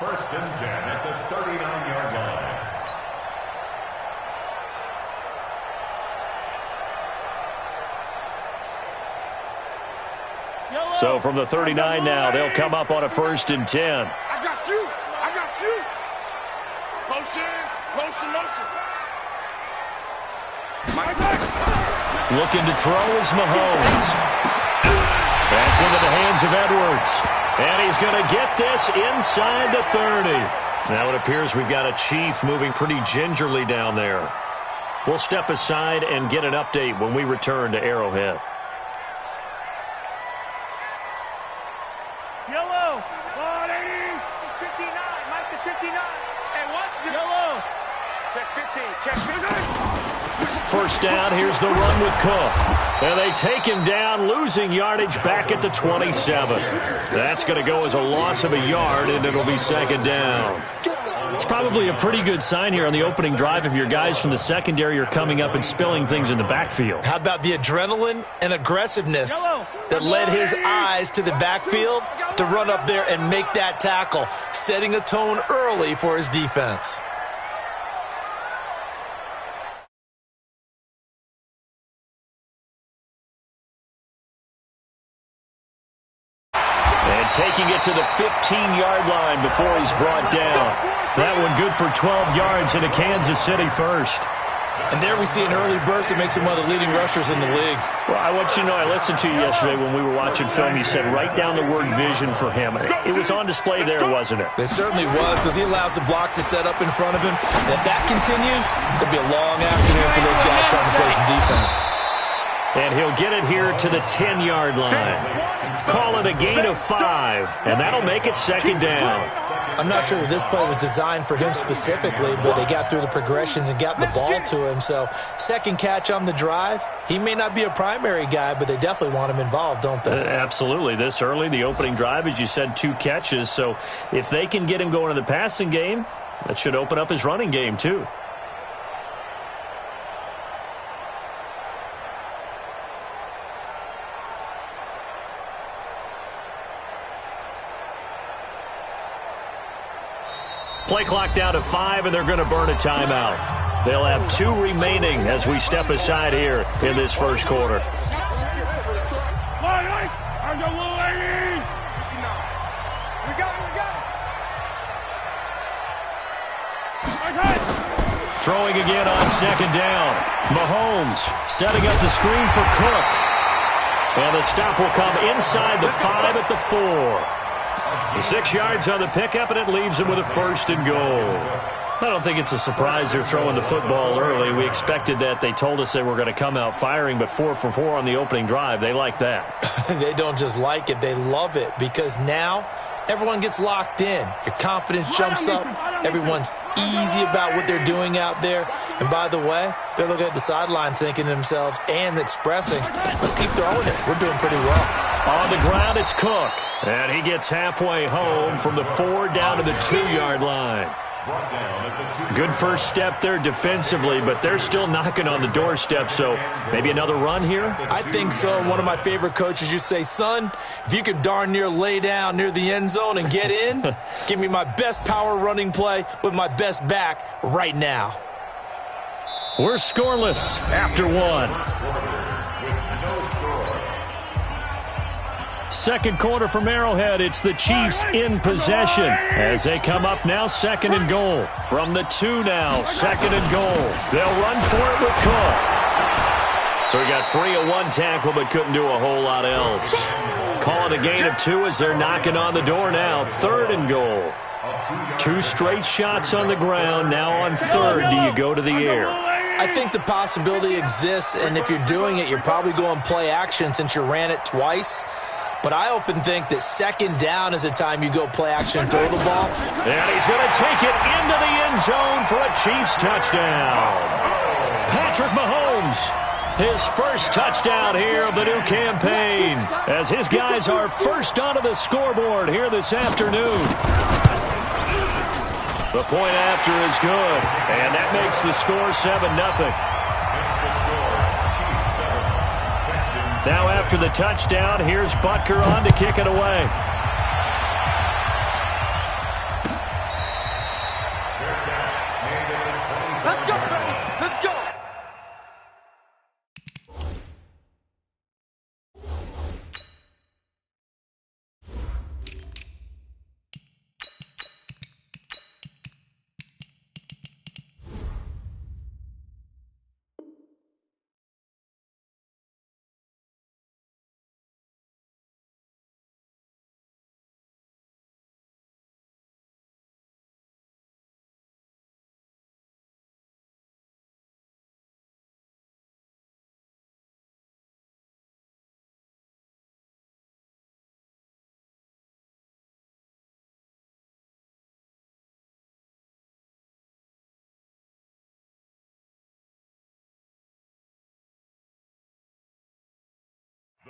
First and 10 at the 39-yard line. So from the 39 now, they'll come up on a first and 10. I got you. I got you. Motion, motion, motion. Looking to throw is Mahomes. That's into the hands of Edwards. And he's going to get this inside the 30. Now it appears we've got a Chief moving pretty gingerly down there. We'll step aside and get an update when we return to Arrowhead. Yellow. 180. It's 59. Mike is 59. Hey, watch the yellow. Check 50. Check 50. First down, here's the run with Cook. And they take him down, losing yardage back at the 27. That's going to go as a loss of a yard, and it'll be second down. It's probably a pretty good sign here on the opening drive if your guys from the secondary are coming up and spilling things in the backfield. How about the adrenaline and aggressiveness that led his eyes to the backfield to run up there and make that tackle, setting a tone early for his defense. And taking it to the 15-yard line before he's brought down. That one good for 12 yards into Kansas City first. And there we see an early burst that makes him one of the leading rushers in the league. Well, I want you to know, I listened to you yesterday when we were watching film. You said write down the word vision for him. It was on display there, wasn't it? It certainly was, because he allows the blocks to set up in front of him. And if that continues, it'll be a long afternoon for those guys trying to play some defense. And he'll get it here to the 10-yard line. Call it a gain of 5, and that'll make it second down. I'm not sure that this play was designed for him specifically, but they got through the progressions and got the ball to him. So second catch on the drive. He may not be a primary guy, but they definitely want him involved, don't they? Absolutely. This early, the opening drive, as you said, 2 catches. So if they can get him going in the passing game, that should open up his running game too. Play clock down to 5, and they're going to burn a timeout. They'll have 2 remaining as we step aside here in this first quarter. Throwing again on second down. Mahomes setting up the screen for Cook. And the stop will come inside the 5 at the 4. 6 yards on the pickup, and it leaves him with a first and goal. I don't think it's a surprise they're throwing the football early. We expected that. They told us they were going to come out firing, but 4 for 4 on the opening drive. They like that. They don't just like it. They love it, because now everyone gets locked in. Your confidence jumps up. Everyone's easy about what they're doing out there. And by the way, they're looking at the sideline thinking to themselves and expressing, let's keep throwing it. We're doing pretty well. On the ground, it's Cook. And he gets halfway home from the 4 down to the 2-yard line. Good first step there defensively, but they're still knocking on the doorstep, so maybe another run here? I think so. One of my favorite coaches used to say, son, if you can darn near lay down near the end zone and get in, give me my best power running play with my best back right now. We're scoreless after 1. Second quarter from Arrowhead. It's the Chiefs in possession as they come up now second and goal. From the 2 now, second and goal. They'll run for it with Cook. So he got free of 1 tackle but couldn't do a whole lot else. Call it a gain of 2 as they're knocking on the door now. Third and goal. 2 straight shots on the ground. Now on third, do you go to the air? I think the possibility exists, and if you're doing it, you're probably going play action since you ran it twice. But I often think that second down is a time you go play action and throw the ball. And he's going to take it into the end zone for a Chiefs touchdown. Patrick Mahomes, his first touchdown here of the new campaign, as his guys are first onto the scoreboard here this afternoon. The point after is good, and that makes the score 7-0. Now after the touchdown, here's Butker on to kick it away.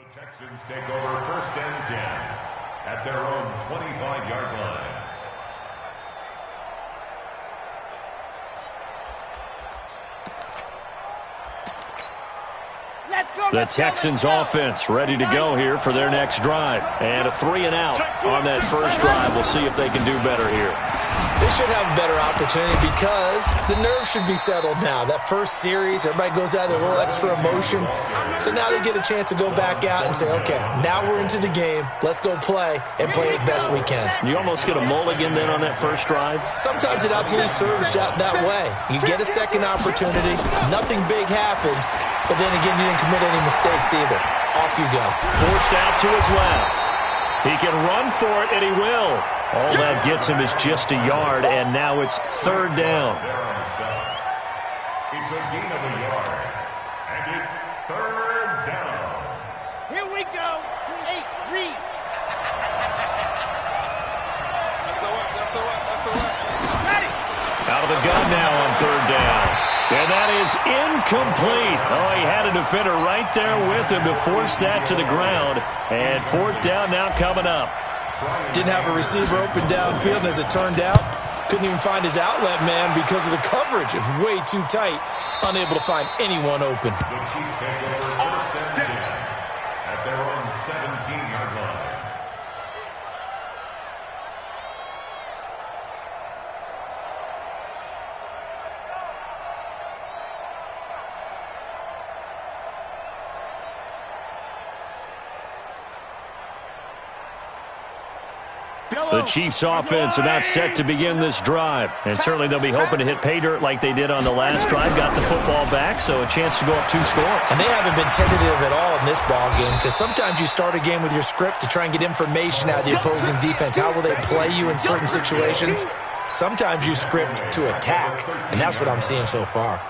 The Texans take over first and 10 at their own 25-yard line. The Texans offense ready to go here for their next drive. And a 3 and out on that first drive. We'll see if they can do better here. They should have a better opportunity because the nerves should be settled now. That first series, everybody goes out with a little extra emotion. So now they get a chance to go back out and say, okay, now we're into the game. Let's go play and play as best we can. You almost get a mulligan then on that first drive? Sometimes it absolutely serves that way. You get a second opportunity. Nothing big happened. But then again, you didn't commit any mistakes either. Off you go. Forced out to his left. He can run for it, and he will. All that gets him is just a yard, and now it's third down. It's a gain of a yard, and it's third down. Here we go. 8, read. That's a what. Ready. Out of the gun now on third down. And that is incomplete. Oh, he had a defender right there with him to force that to the ground. And fourth down now coming up. Didn't have a receiver open downfield, and as it turned out, couldn't even find his outlet man because of the coverage. It was way too tight, unable to find anyone open. The Chiefs take over first and 10 at their own 17-yard line. The Chiefs offense about set to begin this drive. And certainly they'll be hoping to hit pay dirt like they did on the last drive. Got the football back, so a chance to go up 2 scores. And they haven't been tentative at all in this ball game because sometimes you start a game with your script to try and get information out of the opposing defense. How will they play you in certain situations? Sometimes you script to attack, and that's what I'm seeing so far.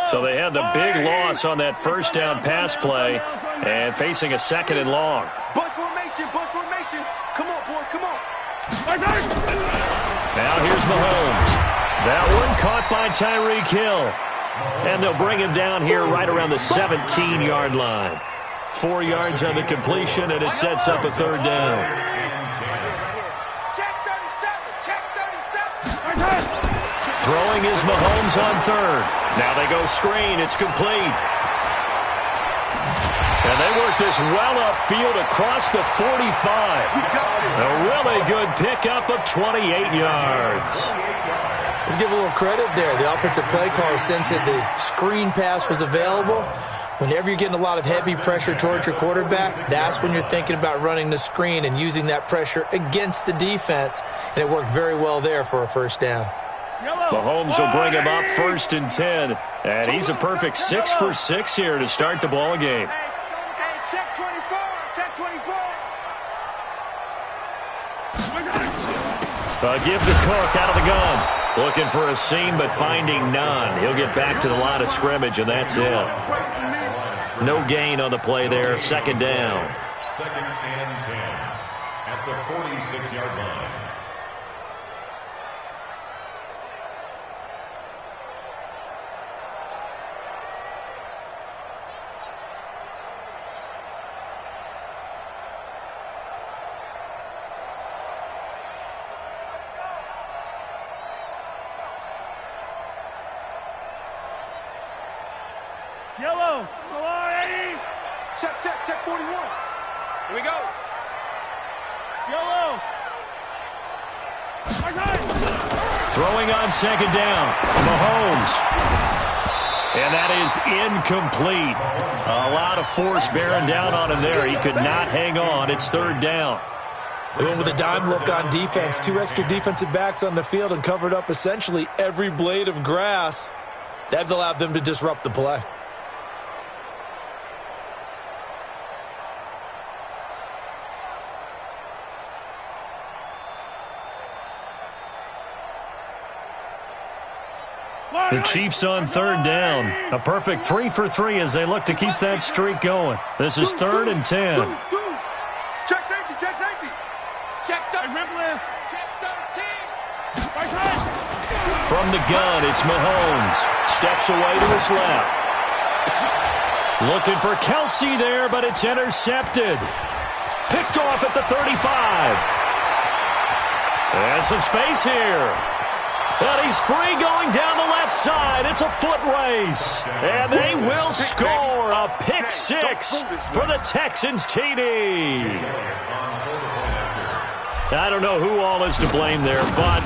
So they had the big loss on that first down pass play and facing a second and long. Bunch formation. Come on, boys, come on. Now here's Mahomes. That one caught by Tyreek Hill. And they'll bring him down here right around the 17-yard line. 4 yards on the completion, and it sets up a third down. Check 37. Throwing is Mahomes on third. Now they go screen. It's complete. And they work this well upfield across the 45. A really good pickup of 28 yards. Let's give a little credit there. The offensive play caller sensed that the screen pass was available. Whenever you're getting a lot of heavy pressure towards your quarterback, that's when you're thinking about running the screen and using that pressure against the defense. And it worked very well there for a first down. Mahomes will bring him up first and 10. And he's a perfect 6 for 6 here to start the ball game. Check 24. Give to Cook out of the gun. Looking for a seam, but finding none. He'll get back to the line of scrimmage, and that's it. No gain on the play there. Second down. Second and 10 at the 46-yard line. Yellow. Come on, Eddie. Check 41. Here we go. Yellow. Throwing on second down. Mahomes. And that is incomplete. A lot of force bearing down on him there. He could not hang on. It's third down. They went with a dime look on defense. 2 extra defensive backs on the field and covered up essentially every blade of grass. That allowed them to disrupt the play. The Chiefs on third down. A perfect 3 for 3 as they look to keep that streak going. This is third and 10. Check safety. Check 13. Check 13. From the gun, it's Mahomes. Steps away to his left. Looking for Kelsey there, but it's intercepted. Picked off at the 35. And some space here. But he's free going down the left side. It's a foot race. And they will score a pick six for the Texans TD. I don't know who all is to blame there, but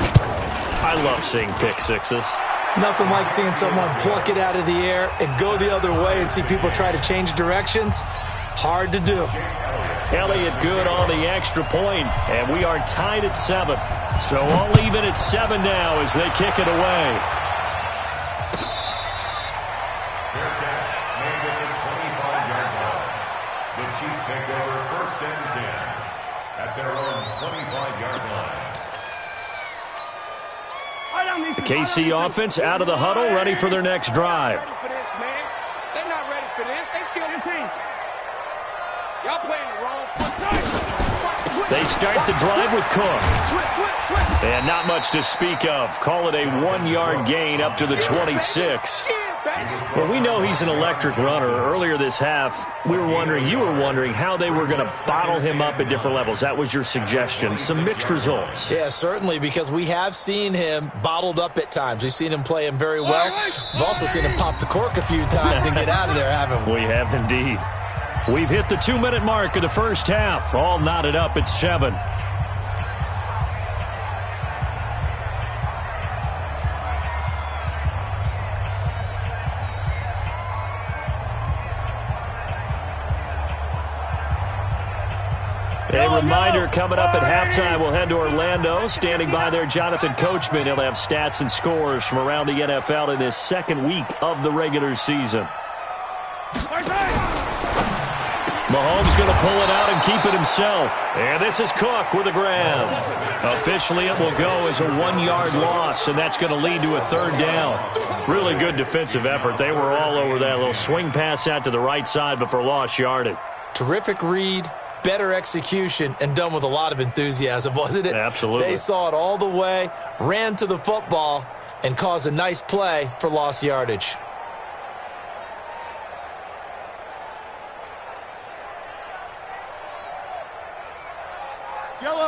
I love seeing pick sixes. Nothing like seeing someone pluck it out of the air and go the other way and see people try to change directions. Hard to do. Elliott good on the extra point, and we are tied at 7. So all even at 7 now as they kick it away. Fair catch made at the 25-yard line. The Chiefs take over 1st and 10 at their own 25-yard line. The KC offense out of the huddle, ready for their next drive. They're not ready for this. They still in team. Y'all playing the wrong foot. They start the drive with Cook. And not much to speak of. Call it a 1-yard gain up to the 26. Well, we know he's an electric runner. Earlier this half, you were wondering how they were going to bottle him up at different levels. That was your suggestion. Some mixed results. Yeah, certainly, because we have seen him bottled up at times. We've seen him play him very well. We've also seen him pop the cork a few times and get out of there, haven't we? We have indeed. We've hit the 2-minute mark of the first half. All knotted up at 7. A reminder coming up at halftime, we'll head to Orlando. Standing by there, Jonathan Coachman. He'll have stats and scores from around the NFL in this second week of the regular season. Mahomes going to pull it out and keep it himself. And this is Cook with a grab. Officially, it will go as a 1-yard loss, and that's going to lead to a 3rd down. Really good defensive effort. They were all over that little swing pass out to the right side before lost yardage. Terrific read, better execution, and done with a lot of enthusiasm, wasn't it? Absolutely. They saw it all the way, ran to the football, and caused a nice play for lost yardage.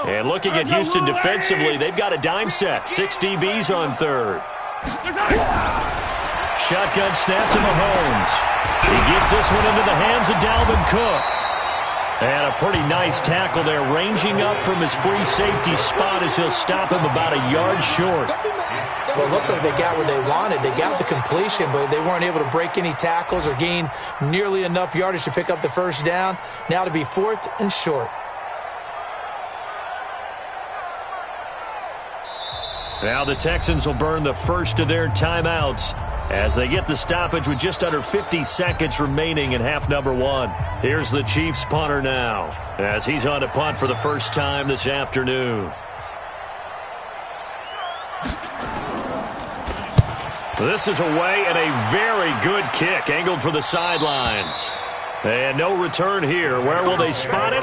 And looking at Houston defensively, they've got a dime set. 6 DBs on 3rd. Shotgun snap to Mahomes. He gets this one into the hands of Dalvin Cook. And a pretty nice tackle there, ranging up from his free safety spot as he'll stop him about a yard short. Well, it looks like they got what they wanted. They got the completion, but they weren't able to break any tackles or gain nearly enough yardage to pick up the 1st down. Now to be 4th and short. Now the Texans will burn the first of their timeouts as they get the stoppage with just under 50 seconds remaining in half number 1. Here's the Chiefs punter now as he's on to punt for the first time this afternoon. This is away and a very good kick angled for the sidelines. And no return here. Where will they spot it?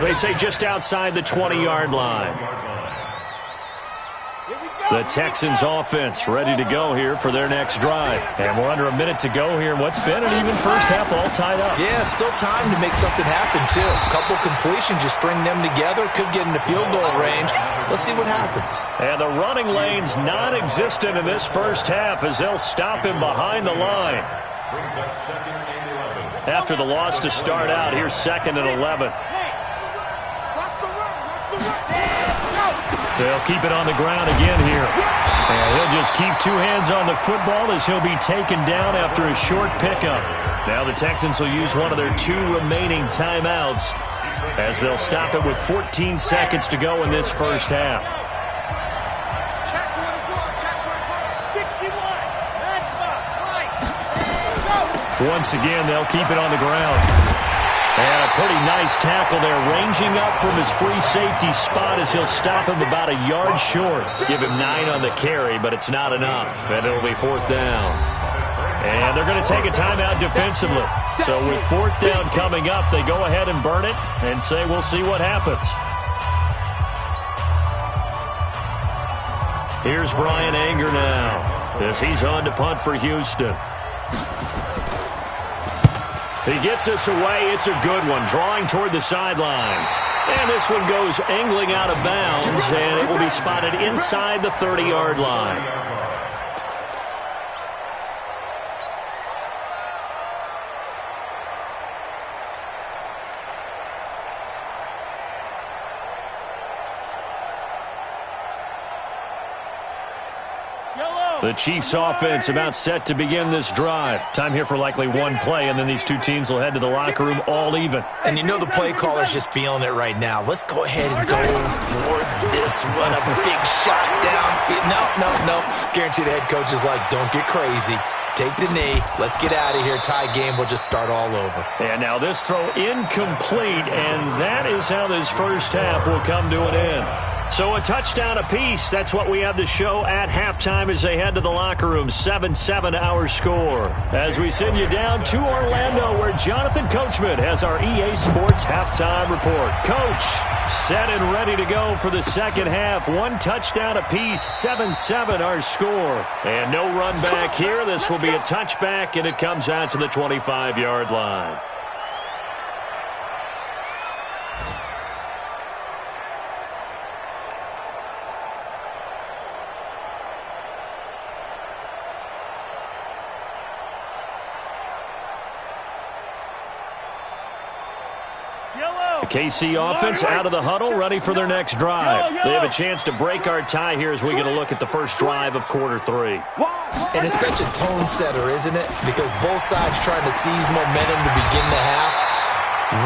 They say just outside the 20-yard line. The Texans offense ready to go here for their next drive. And we're under a minute to go here in what's been an even first half all tied up. Yeah, still time to make something happen, too. A couple completions, you string them together, could get into field goal range. Let's see what happens. And the running lane's non-existent in this first half as they'll stop him behind the line. Brings up 2nd and 11. After the loss to start out, here's 2nd and 11. They'll keep it on the ground again here. And he'll just keep 2 hands on the football as he'll be taken down after a short pickup. Now the Texans will use one of their 2 remaining timeouts as they'll stop it with 14 seconds to go in this first half. Once again, they'll keep it on the ground. And a pretty nice tackle there, ranging up from his free safety spot as he'll stop him about a yard short. Give him 9 on the carry, but it's not enough, and it'll be 4th down. And they're going to take a timeout defensively. So with 4th down coming up, they go ahead and burn it and say we'll see what happens. Here's Brian Anger now as he's on to punt for Houston. He gets this away. It's a good one, drawing toward the sidelines. And this one goes angling out of bounds, and it will be spotted inside the 30-yard line. The Chiefs offense about set to begin this drive. Time here for likely one play, and then these two teams will head to the locker room all even. And you know the play caller's just feeling it right now. Let's go ahead and go for this one. A big shot down. No. Guaranteed the head coach is like, don't get crazy. Take the knee. Let's get out of here. Tie game will just start all over. And now this throw incomplete, and that is how this first half will come to an end. So a touchdown apiece. That's what we have to show at halftime as they head to the locker room. 7-7 our score. As we send you down to Orlando, where Jonathan Coachman has our EA Sports halftime report. Coach, set and ready to go for the second half. One touchdown apiece. 7-7 our score. And no run back here. This will be a touchback, and it comes out to the 25-yard line. KC offense out of the huddle, ready for their next drive. They have a chance to break our tie here as we get a look at the first drive of quarter three. And it's such a tone setter, isn't it? Because both sides trying to seize momentum to begin the half.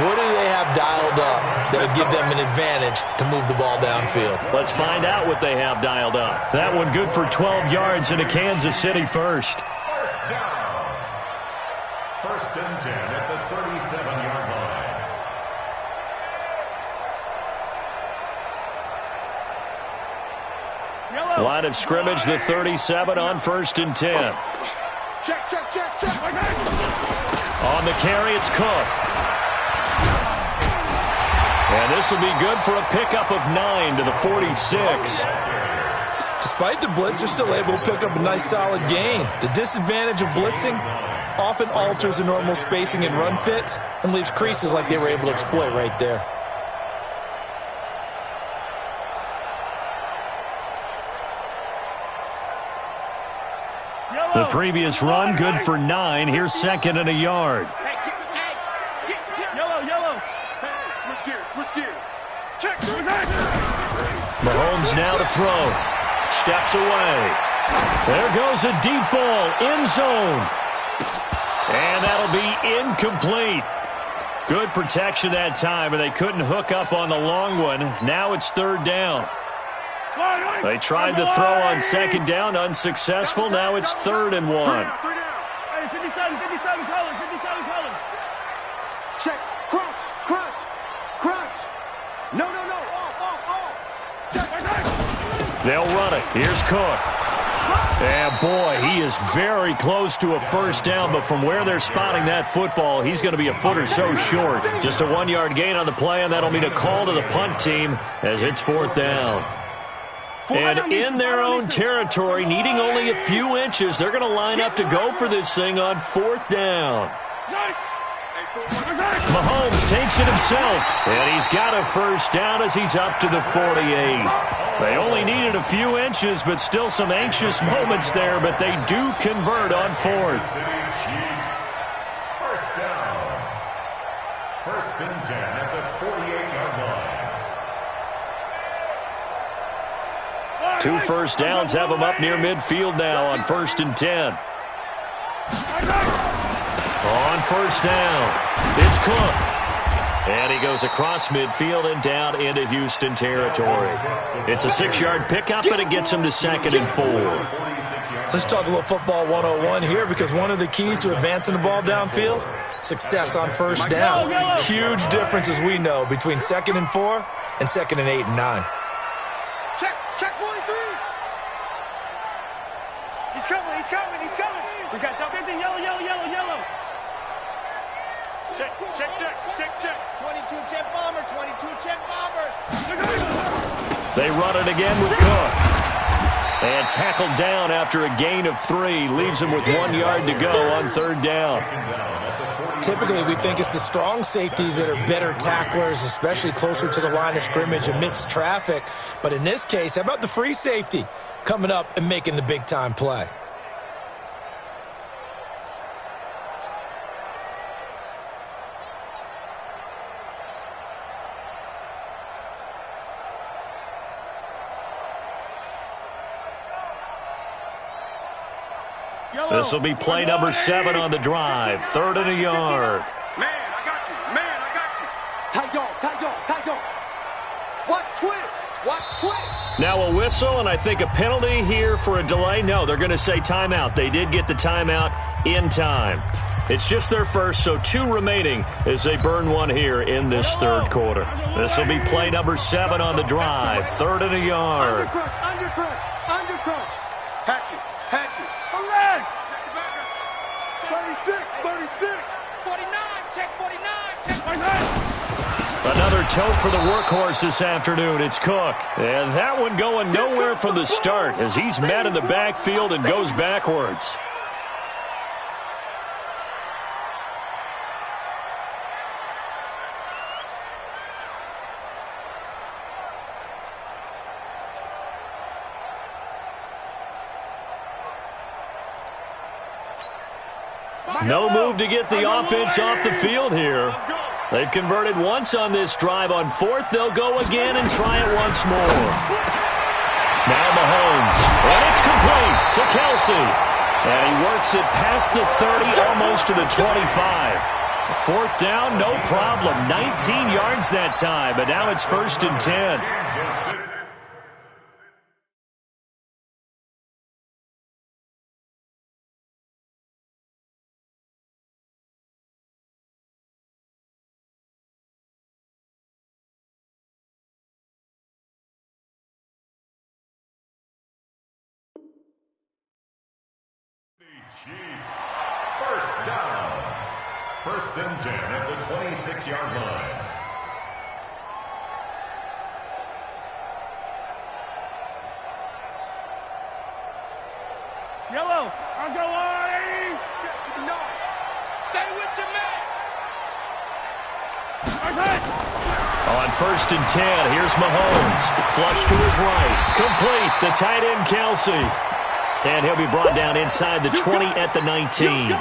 What do they have dialed up that'll give them an advantage to move the ball downfield? Let's find out what they have dialed up. That one good for 12 yards into Kansas City first. First down. First and 10 at the 37-yard line. Line of scrimmage, the 37 on first and 10. Check. On the carry, it's Cook. And this will be good for a pickup of 9 to the 46. Despite the blitz, they're still able to pick up a nice solid gain. The disadvantage of blitzing often alters the normal spacing and run fits and leaves creases like they were able to exploit right there. The previous run, good for 9. Here's second and a yard. Yellow. Switch gears. Check. Mahomes now to throw. Steps away. There goes a deep ball, end zone. And that'll be incomplete. Good protection that time, and they couldn't hook up on the long one. Now it's third down. They tried to throw on second down, unsuccessful. Now it's 3rd and 1. 3 down. Hey, 57, Collins. Check. Crunch. No. Off. Check. They'll run it. Here's Cook. And boy, he is very close to a first down, but from where they're spotting that football, he's going to be a foot or so short. Just a 1-yard gain on the play, and that'll mean a call to the punt team as it's 4th down. And in their own territory, needing only a few inches, they're going to line up to go for this thing on 4th down. Mahomes takes it himself, and he's got a first down as he's up to the 48. They only needed a few inches, but still some anxious moments there, but they do convert on 4th. First down. First and 10 at the 48-yard line. 2 first downs have them up near midfield now on 1st and 10. On first down, it's Cook. And he goes across midfield and down into Houston territory. It's a 6-yard pickup, and it gets him to 2nd and 4. Let's talk a little football 101 here, because one of the keys to advancing the ball downfield, success on first down. Huge difference, as we know, between 2nd and 4 and 2nd and 8 and 9. Check 43. He's coming. We got top 50. Yellow. Check. 22 jet bomber. They run it again with Cook. And tackled down after a gain of 3. Leaves him with 1 yard to go on third down. Typically, we think it's the strong safeties that are better tacklers, especially closer to the line of scrimmage amidst traffic. But in this case, how about the free safety coming up and making the big-time play? This will be play number 7 on the drive. 3rd and a yard. Man, I got you. Man, I got you. Tight dog, tight dog, tight dog. Watch twist. Watch twist. Now a whistle, and I think a penalty here for a delay. No, they're going to say timeout. They did get the timeout in time. It's just their first, so 2 remaining as they burn 1 here in this third quarter. This will be play number 7 on the drive. 3rd and a yard. Undercrush. Hatchet. 36. 49, check 49, check 49. Another tote for the workhorse this afternoon. It's Cook. And that one going nowhere from the start as he's met in the backfield and goes backwards. No move to get the offense off the field here. They've converted once on this drive. On 4th, they'll go again and try it once more. Now Mahomes, and it's complete to Kelsey. And he works it past the 30, almost to the 25. 4th down, no problem. 19 yards that time, but now it's 1st and 10. Chiefs. 1st down. 1st and 10 at the 26-yard line. Yellow, I'll go on. No. Stay with your man. On 1st and 10, here's Mahomes. Flush to his right. Complete. The tight end, Kelsey. And he'll be brought down inside the 20 at the 19.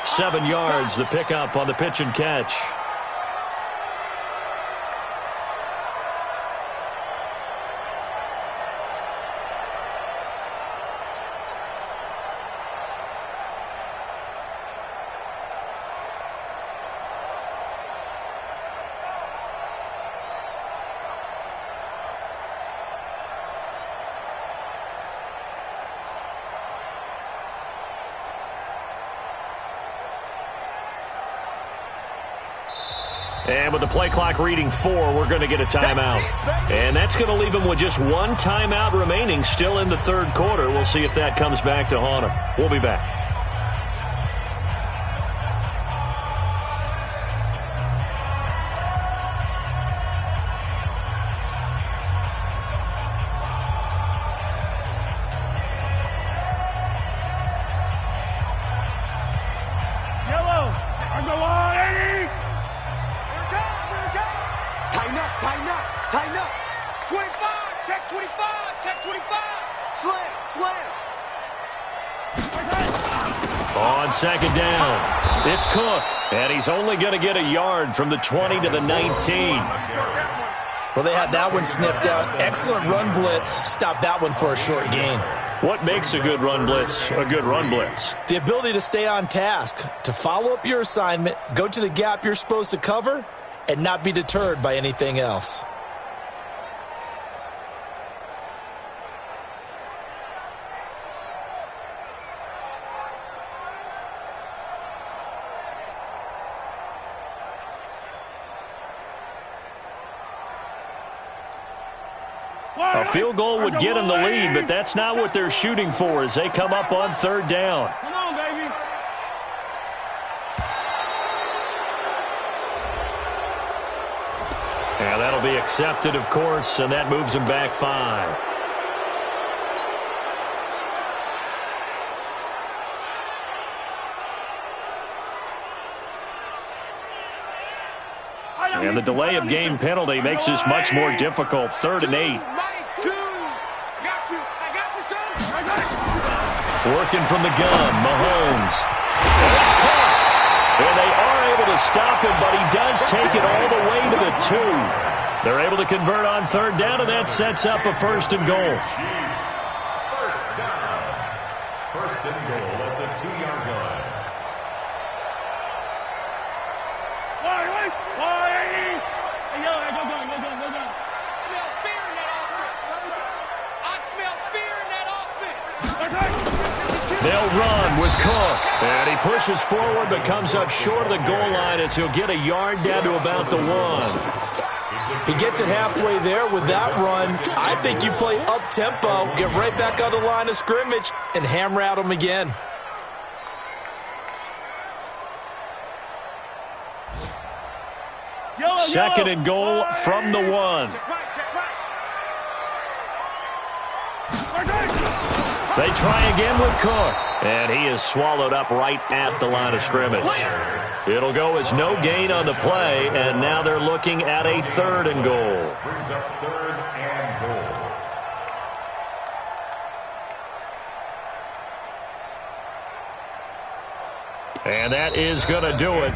7 yards, the pickup on the pitch and catch. And with the play clock reading 4, we're going to get a timeout. And that's going to leave them with just 1 timeout remaining still in the third quarter. We'll see if that comes back to haunt them. We'll be back. Tighten up. 25. Check 25. Check 25. Slam. On 2nd down, it's Cook. And he's only going to get a yard from the 20 to the 19. Well, they had that one sniffed out. Excellent run blitz. Stopped that one for a short gain. What makes a good run blitz a good run blitz? The ability to stay on task, to follow up your assignment, go to the gap you're supposed to cover, and not be deterred by anything else. A field goal would get them the lead, but that's not what they're shooting for as they come up on 3rd down. Come on, baby. And that'll be accepted, of course, and that moves them back 5. And the delay of game penalty makes this much more difficult. 3rd and 8. Working from the gun, Mahomes. And it's caught. And they are able to stop him, but he does take it all the way to the 2. They're able to convert on 3rd down, and that sets up a 1st and goal. First down. 1st and goal at the 2-yard line. Smell fear in that offense. I smell fear in that offense. They'll run with Cook. And he pushes forward but comes up short of the goal line as he'll get a yard down to about the 1. He gets it halfway there with that run. I think you play up-tempo, get right back on the line of scrimmage, and hammer at him again. Second and goal from the 1. They try again with Cook. And he is swallowed up right at the line of scrimmage. It'll go as no gain on the play, and now they're looking at a 3rd and goal. Brings up 3rd and goal. And that is going to do it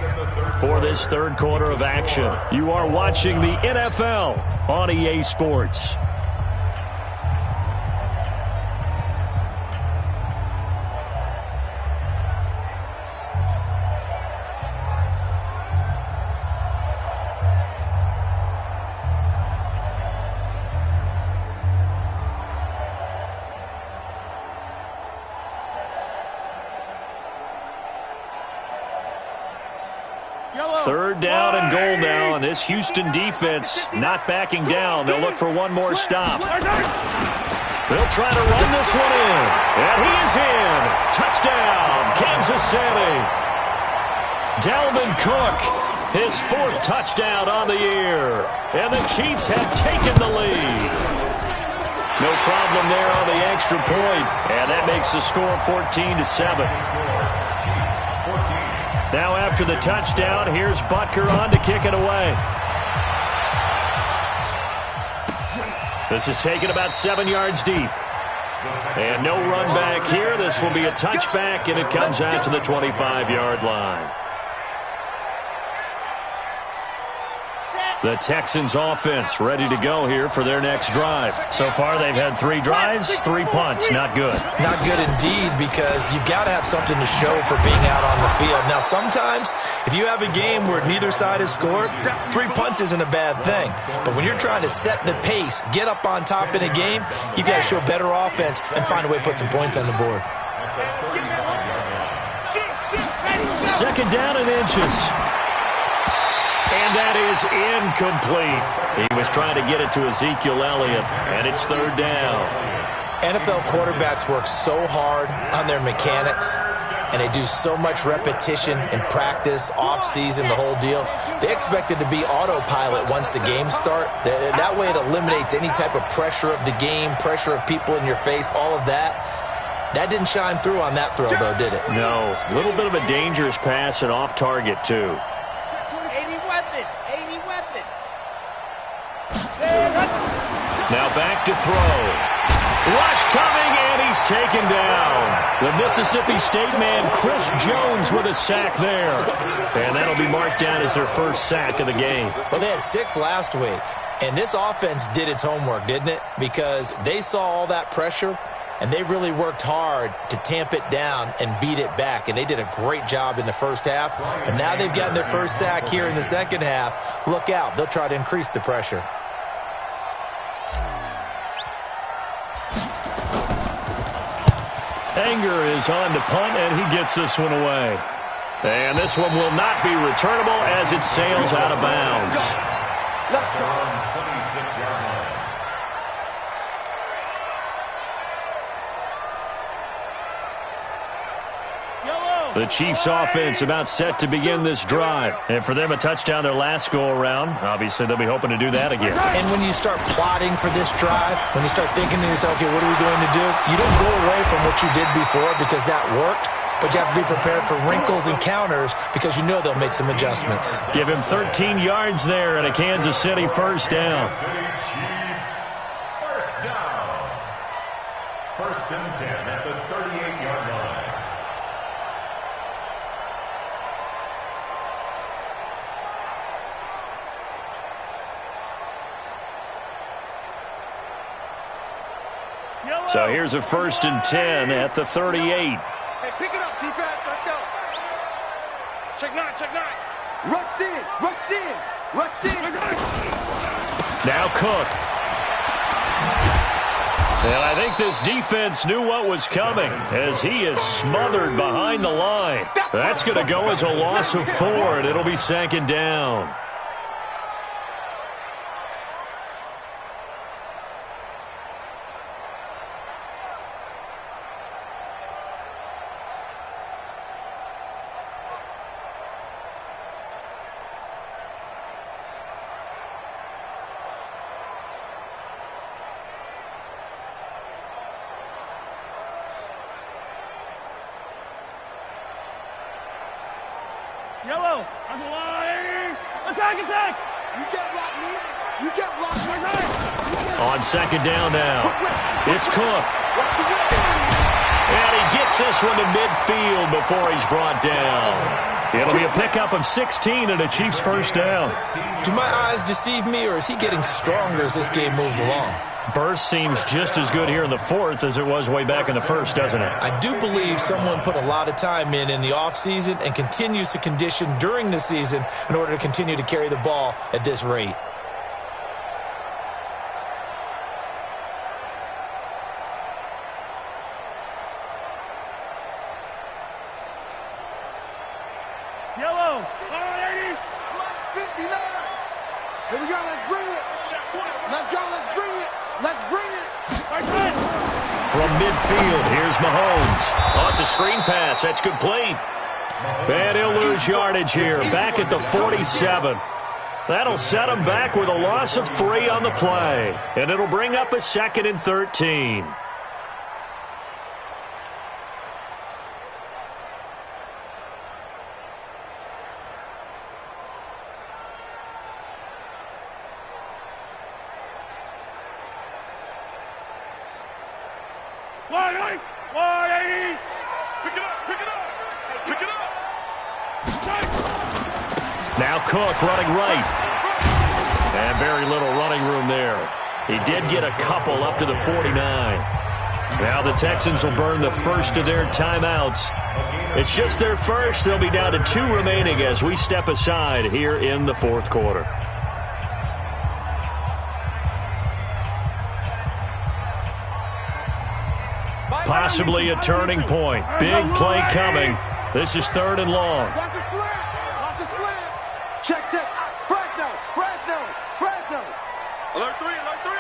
for this 3rd quarter of action. You are watching the NFL on EA Sports. Third down and goal now, and this Houston defense not backing down. They'll look for one more stop. They'll try to run this one in, and he is in. Touchdown, Kansas City. Dalvin Cook, his 4th touchdown on the year, and the Chiefs have taken the lead. No problem there on the extra point, and that makes the score 14-7. Now after the touchdown, here's Butker on to kick it away. This is taken about 7 yards deep. And no run back here. This will be a touchback, and it comes out to the 25-yard line. The Texans offense ready to go here for their next drive. So far, they've had 3 drives, 3 punts. Not good. Not good indeed, because you've got to have something to show for being out on the field. Now, sometimes, if you have a game where neither side has scored, 3 punts isn't a bad thing. But when you're trying to set the pace, get up on top in a game, you've got to show better offense and find a way to put some points on the board. 2nd down and inches. And that is incomplete. He was trying to get it to Ezekiel Elliott, and it's 3rd down. NFL quarterbacks work so hard on their mechanics, and they do so much repetition and practice, off-season, the whole deal. They expect it to be autopilot once the games start. That way it eliminates any type of pressure of the game, pressure of people in your face, all of that. That didn't shine through on that throw, though, did it? No. A little bit of a dangerous pass and off target, too. Now back to throw. Rush coming, and he's taken down. The Mississippi State man, Chris Jones, with a sack there. And that'll be marked down as their 1st sack of the game. Well, they had 6 last week, and this offense did its homework, didn't it? Because they saw all that pressure, and they really worked hard to tamp it down and beat it back. And they did a great job in the 1st half. But now they've gotten their 1st sack here in the 2nd half. Look out. They'll try to increase the pressure. Anger is on to punt, and he gets this one away. And this one will not be returnable as it sails out of bounds. From 26-yard line. The Chiefs offense about set to begin this drive. And for them, a touchdown their last go-around. Obviously, they'll be hoping to do that again. And when you start plotting for this drive, when you start thinking to yourself, okay, what are we going to do? You don't go away from what you did before because that worked. but you have to be prepared for wrinkles and counters because you know they'll make some adjustments. Give him 13 yards there and a Kansas City first down. Kansas City Chiefs, first down. First and 10 at the 38-yard line. So here's a first and 10 at the 38. Hey, pick it up, defense. Let's go. Check nine, check nine. Rush in, rush in, rush in. Now Cook. And I think this defense knew what was coming as he is smothered behind the line. That's going to go as a loss of 4, and it'll be second down. Yellow, on the line. Attack, attack. You get rocked, me. You get rocked. On second down now, it's Cook. And he gets this one to midfield before he's brought down. It'll be a pickup of 16 and a Chiefs first down. Do my eyes deceive me, or is he getting stronger as this game moves along? Burst seems just as good here in the fourth as it was way back in the first, doesn't it? I do believe someone put a lot of time in the offseason and continues to condition during the season in order to continue to carry the ball at this rate. Yellow, all right, 59. Here we go, let's bring it. Let's go, let's bring it. Let's bring it. From midfield, here's Mahomes. Oh, it's a screen pass. That's complete. And he'll lose yardage here, back at the 47. That'll set him back with a loss of 3 on the play. And it'll bring up a second and 13. Line 180. Pick it up, pick it up. Pick it up. Now Cook running right. And very little running room there. He did get a couple up to the 49. Now the Texans will burn the first of their timeouts. It's just their first. They'll be down to 2 remaining as we step aside here in the fourth quarter. Possibly a turning point. Big play coming. This is 3rd and long. Watch a slant. Watch a slant. Check, check. Fresno, Fresno, Fresno. Alert 3, alert 3.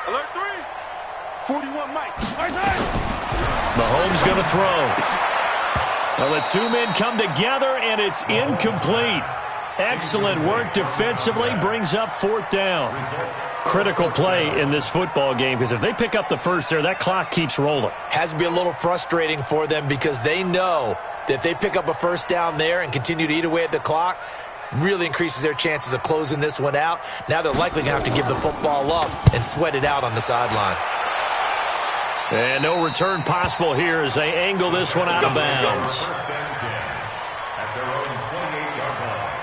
Alert 3. 41 Mike. Mahomes going to throw. Well, the 2 men come together, and it's incomplete. Excellent work defensively, brings up 4th down. Critical play in this football game, because if they pick up the first there, that clock keeps rolling. Has to be a little frustrating for them because they know that if they pick up a first down there and continue to eat away at the clock, really increases their chances of closing this one out. Now they're likely going to have to give the football up and sweat it out on the sideline. And no return possible here as they angle this one out of bounds. At their own 28-yard line.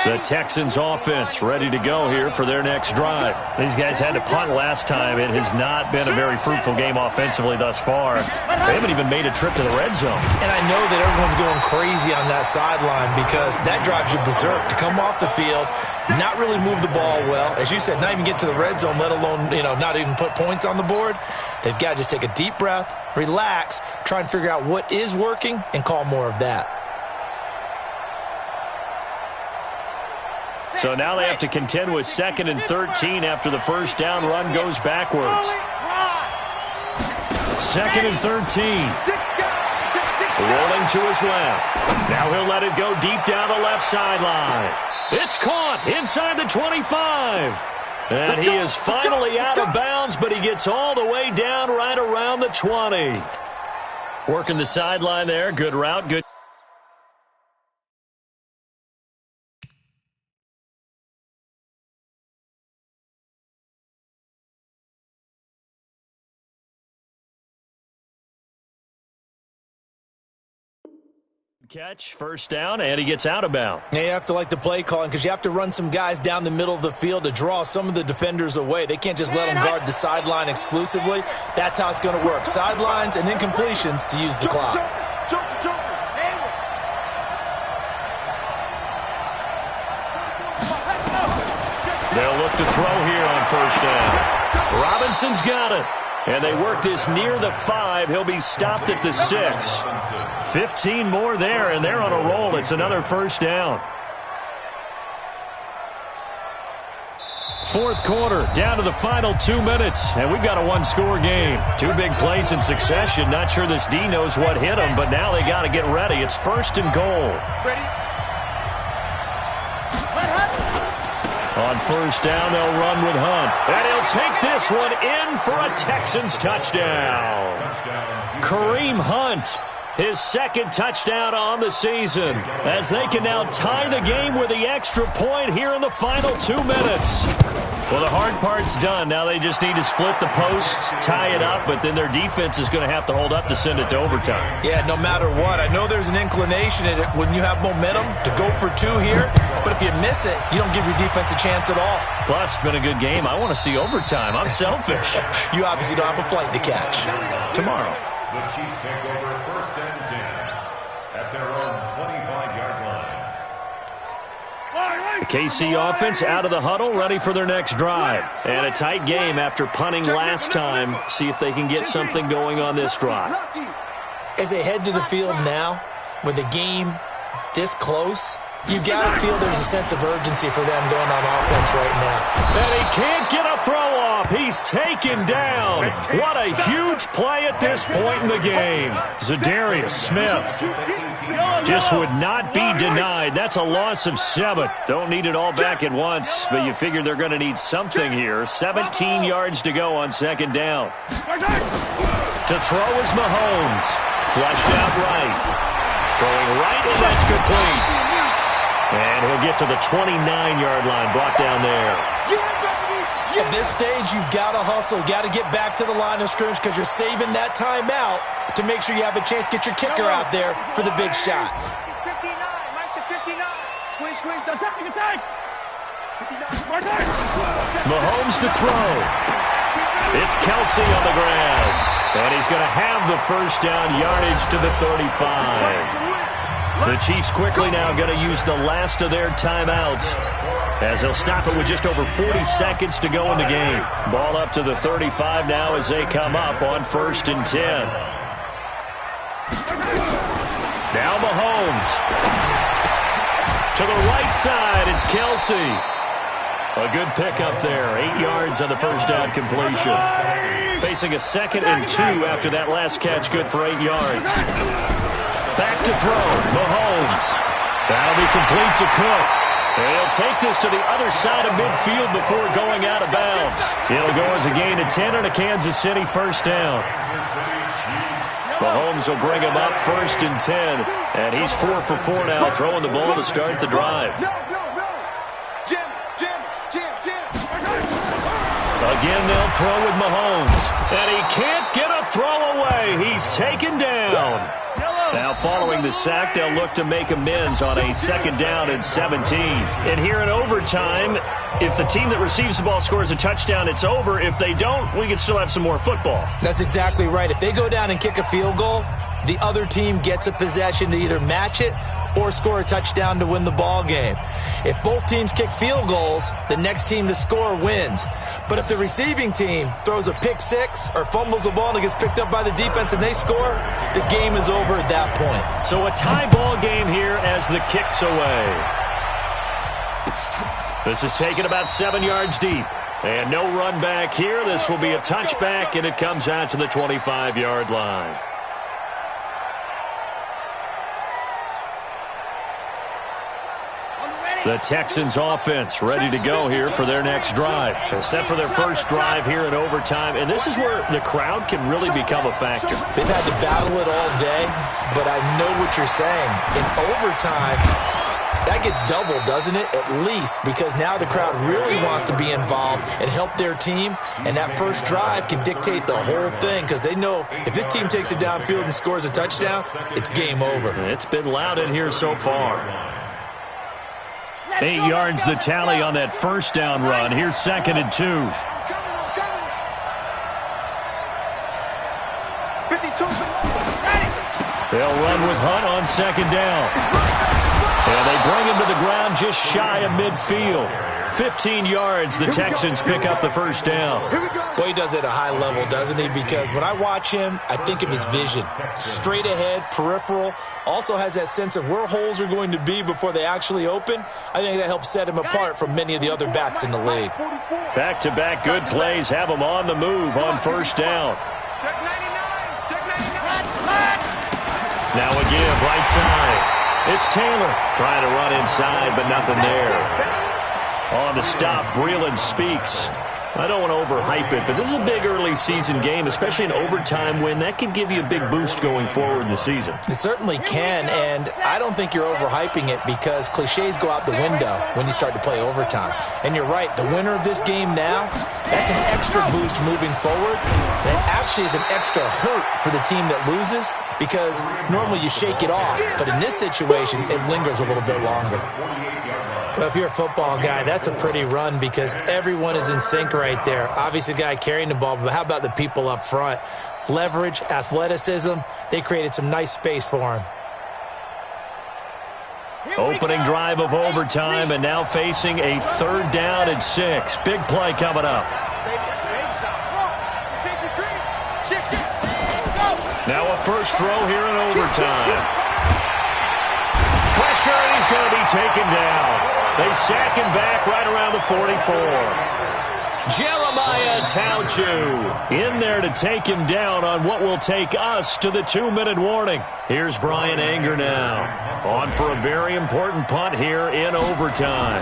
The Texans offense ready to go here for their next drive. These guys had to punt last time. It has not been a very fruitful game offensively thus far. They haven't even made a trip to the red zone. And I know that everyone's going crazy on that sideline because that drives you berserk to come off the field, not really move the ball well. As you said, not even get to the red zone, let alone, not even put points on the board. They've got to just take a deep breath, relax, try and figure out what is working and call more of that. So now they have to contend with 2nd and 13 after the first down run goes backwards. 2nd and 13. Rolling to his left. Now he'll let it go deep down the left sideline. It's caught inside the 25. And he is finally out of bounds, but he gets all the way down right around the 20. Working the sideline there. Good route. Good. Catch, first down, and he gets out of bounds. Yeah, you have to like the play calling because you have to run some guys down the middle of the field to draw some of the defenders away. They can't just let them guard the sideline exclusively. That's how it's going to work. Sidelines and incompletions to use the clock. They'll look to throw here on first down. Robinson's got it. And they work this near the 5. He'll be stopped at the 6. 15 more there, and they're on a roll. It's another first down. Fourth quarter, down to the final 2 minutes, and we've got a one-score game. 2 big plays in succession. Not sure this D knows what hit him, but now they got to get ready. It's first and goal. On first down, they'll run with Hunt. And he'll take this one in for a Texans touchdown. Kareem Hunt, his second touchdown on the season, as they can now tie the game with the extra point here in the final 2 minutes. Well, the hard part's done. Now they just need to split the post, tie it up, but then their defense is going to have to hold up to send it to overtime. Yeah, no matter what. I know there's an inclination in it when you have momentum to go for 2 here, but if you miss it, you don't give your defense a chance at all. Plus, been a good game. I want to see overtime. I'm selfish. You obviously don't have a flight to catch. Tomorrow. The Chiefs take over first and 10 at their own 25-yard line. The KC offense out of the huddle, ready for their next drive. And a tight game after punting last time. See if they can get something going on this drive. As they head to the field now, with the game this close, you got to feel there's a sense of urgency for them going on offense right now. And he can't get a throw off. He's taken down. What a huge play at this point in the game. Zadarius Smith just would not be denied. That's a loss of 7. Don't need it all back at once, but you figure they're going to need something here. 17 yards to go on second down. To throw is Mahomes. Flushed out right. Throwing right, and that's complete. And he'll get to the 29-yard line, brought down there. At this stage, you've got to hustle. You've got to get back to the line of scrimmage because you're saving that timeout to make sure you have a chance to get your kicker out there for the big shot. 59, Mike to 59. Squeeze, attack. Mahomes to throw. It's Kelsey on the ground. And he's going to have the first down yardage to the 35. The Chiefs quickly now going to use the last of their timeouts as they'll stop it with just over 40 seconds to go in the game. Ball up to the 35 now as they come up on first and 10. Now Mahomes. To the right side, it's Kelsey. A good pickup there. 8 yards on the first down completion. Facing a 2nd and 2 after that last catch. Good for 8 yards. Back to throw. Mahomes. That'll be complete to Cook. And he'll take this to the other side of midfield before going out of bounds. It'll go as a gain of 10 and a Kansas City first down. Mahomes will bring him up first and 10. And he's 4 for 4 now, throwing the ball to start the drive. Again, they'll throw with Mahomes. And he can't get a throw away. He's taken down. Now following the sack, they'll look to make amends on a 2nd down and 17. And here in overtime, if the team that receives the ball scores a touchdown, it's over. If they don't, we can still have some more football. That's exactly right. If they go down and kick a field goal, the other team gets a possession to either match it or score a touchdown to win the ball game. If both teams kick field goals, the next team to score wins. But if the receiving team throws a pick 6 or fumbles the ball and it gets picked up by the defense and they score, the game is over at that point. So a tie ball game here as the kick's away. This is taken about 7 yards deep. And no run back here. This will be a touchback, and it comes out to the 25-yard line. On the ready. The Texans offense ready to go here for their next drive. They're set for their first drive here in overtime, and this is where the crowd can really become a factor. They've had to battle it all day, but I know what you're saying. In overtime, that gets doubled, doesn't it? At least, because now the crowd really wants to be involved and help their team, and that first drive can dictate the whole thing because they know if this team takes it downfield and scores a touchdown, it's game over. It's been loud in here so far. 8 yards the tally on that first down run. Here's 2nd and 2. They'll run with Hunt on 2nd down. And they bring him to the ground just shy of midfield. 15 yards, the Texans pick up the first down. Boy, he does it at a high level, doesn't he? Because when I watch him, I think of his vision. Straight ahead, peripheral, also has that sense of where holes are going to be before they actually open. I think that helps set him apart from many of the other backs in the league. Back-to-back good plays have him on the move on first down. Check 99. Check 99. Now a give, right side. It's Taylor trying to run inside, but nothing there. On the stop, Breeland speaks. I don't want to overhype it, but this is a big early season game, especially an overtime win. That could give you a big boost going forward in the season. It certainly can, and I don't think you're overhyping it because cliches go out the window when you start to play overtime. And you're right, the winner of this game now, that's an extra boost moving forward. That actually is an extra hurt for the team that loses because normally you shake it off, but in this situation, it lingers a little bit longer. Well, if you're a football guy, that's a pretty run because everyone is in sync right there. Obviously, the guy carrying the ball, but how about the people up front? Leverage, athleticism, they created some nice space for him. Opening drive of overtime and now facing a 3rd down and 6. Big play coming up. Now a first throw here in overtime. Pressure, and he's going to be taken down. They sack him back right around the 44. Jeremiah Tauchu in there to take him down on what will take us to the 2-minute warning. Here's Brian Anger now. On for a very important punt here in overtime.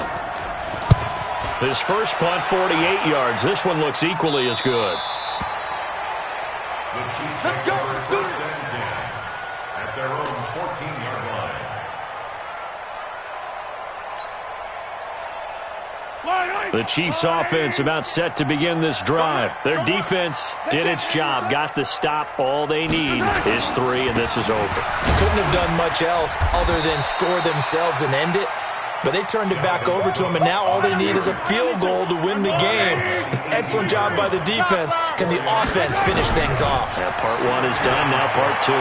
His first punt, 48 yards. This one looks equally as good. Let's go. First and 10 at their own 14-yard line. The Chiefs' offense about set to begin this drive. Their defense did its job, got the stop. All they need is 3, and this is over. Couldn't have done much else other than score themselves and end it. But they turned it back over to him, and now all they need is a field goal to win the game. An excellent job by the defense. Can the offense finish things off? Yeah, part 1 is done, now part 2.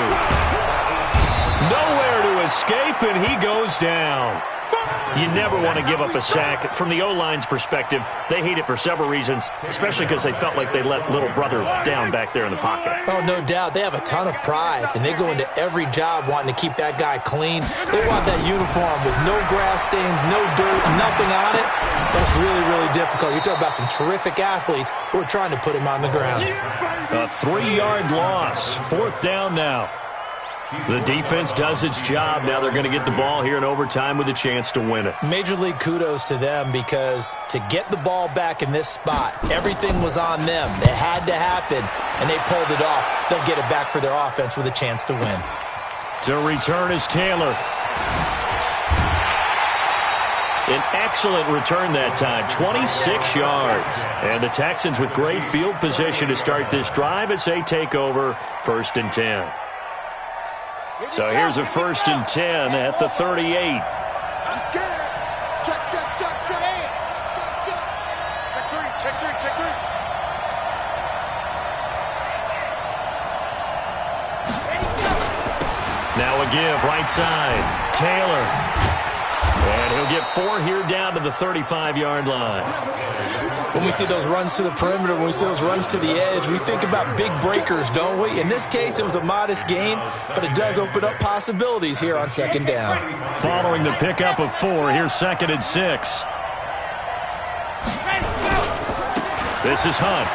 Nowhere to escape, and he goes down. You never want to give up a sack. From the O-line's perspective, they hate it for several reasons, especially because they felt like they let little brother down back there in the pocket. Oh, no doubt. They have a ton of pride, and they go into every job wanting to keep that guy clean. They want that uniform with no grass stains, no dirt, nothing on it. That's really, really difficult. You're talking about some terrific athletes who are trying to put him on the ground. A 3-yard loss. 4th down now. The defense does its job. Now they're going to get the ball here in overtime with a chance to win it. Major league kudos to them because to get the ball back in this spot, everything was on them. It had to happen, and they pulled it off. They'll get it back for their offense with a chance to win. To return is Taylor. An excellent return that time, 26 yards. And the Texans with great field position to start this drive as they take over 1st and 10. So here's a 1st and 10 at the 38. I'm scared. Check, check, check, check. Check, check. Check 3, check 3, check 3. Now a give, right side. Taylor. And he'll get 4 here down to the 35-yard line. When we see those runs to the perimeter, when we see those runs to the edge, we think about big breakers, don't we? In this case, it was a modest gain, but it does open up possibilities here on 2nd down. Following the pickup of 4, here's 2nd and 6. This is Hunt.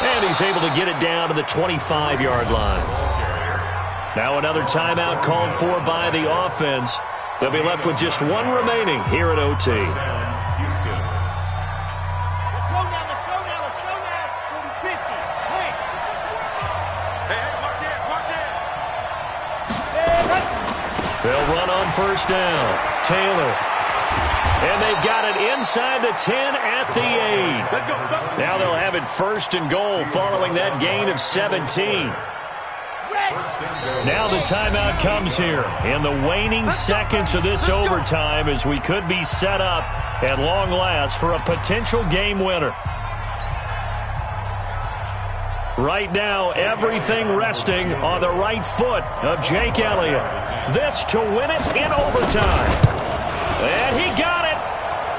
And he's able to get it down to the 25-yard line. Now another timeout called for by the offense. They'll be left with just one remaining here at OT. Let's go now, let's go now, let's go now. 50, wait. Hey, watch it. They'll run on first down. Taylor. And they've got it inside the 10 at the 8. Let's go. Now they'll have it first and goal following that gain of 17. Now the timeout comes here in the waning seconds of this overtime as we could be set up at long last for a potential game winner. Right now, everything resting on the right foot of Jake Elliott. This to win it in overtime. And he got it.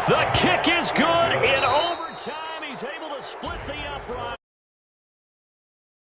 The kick is good in overtime. He's able to split the upright.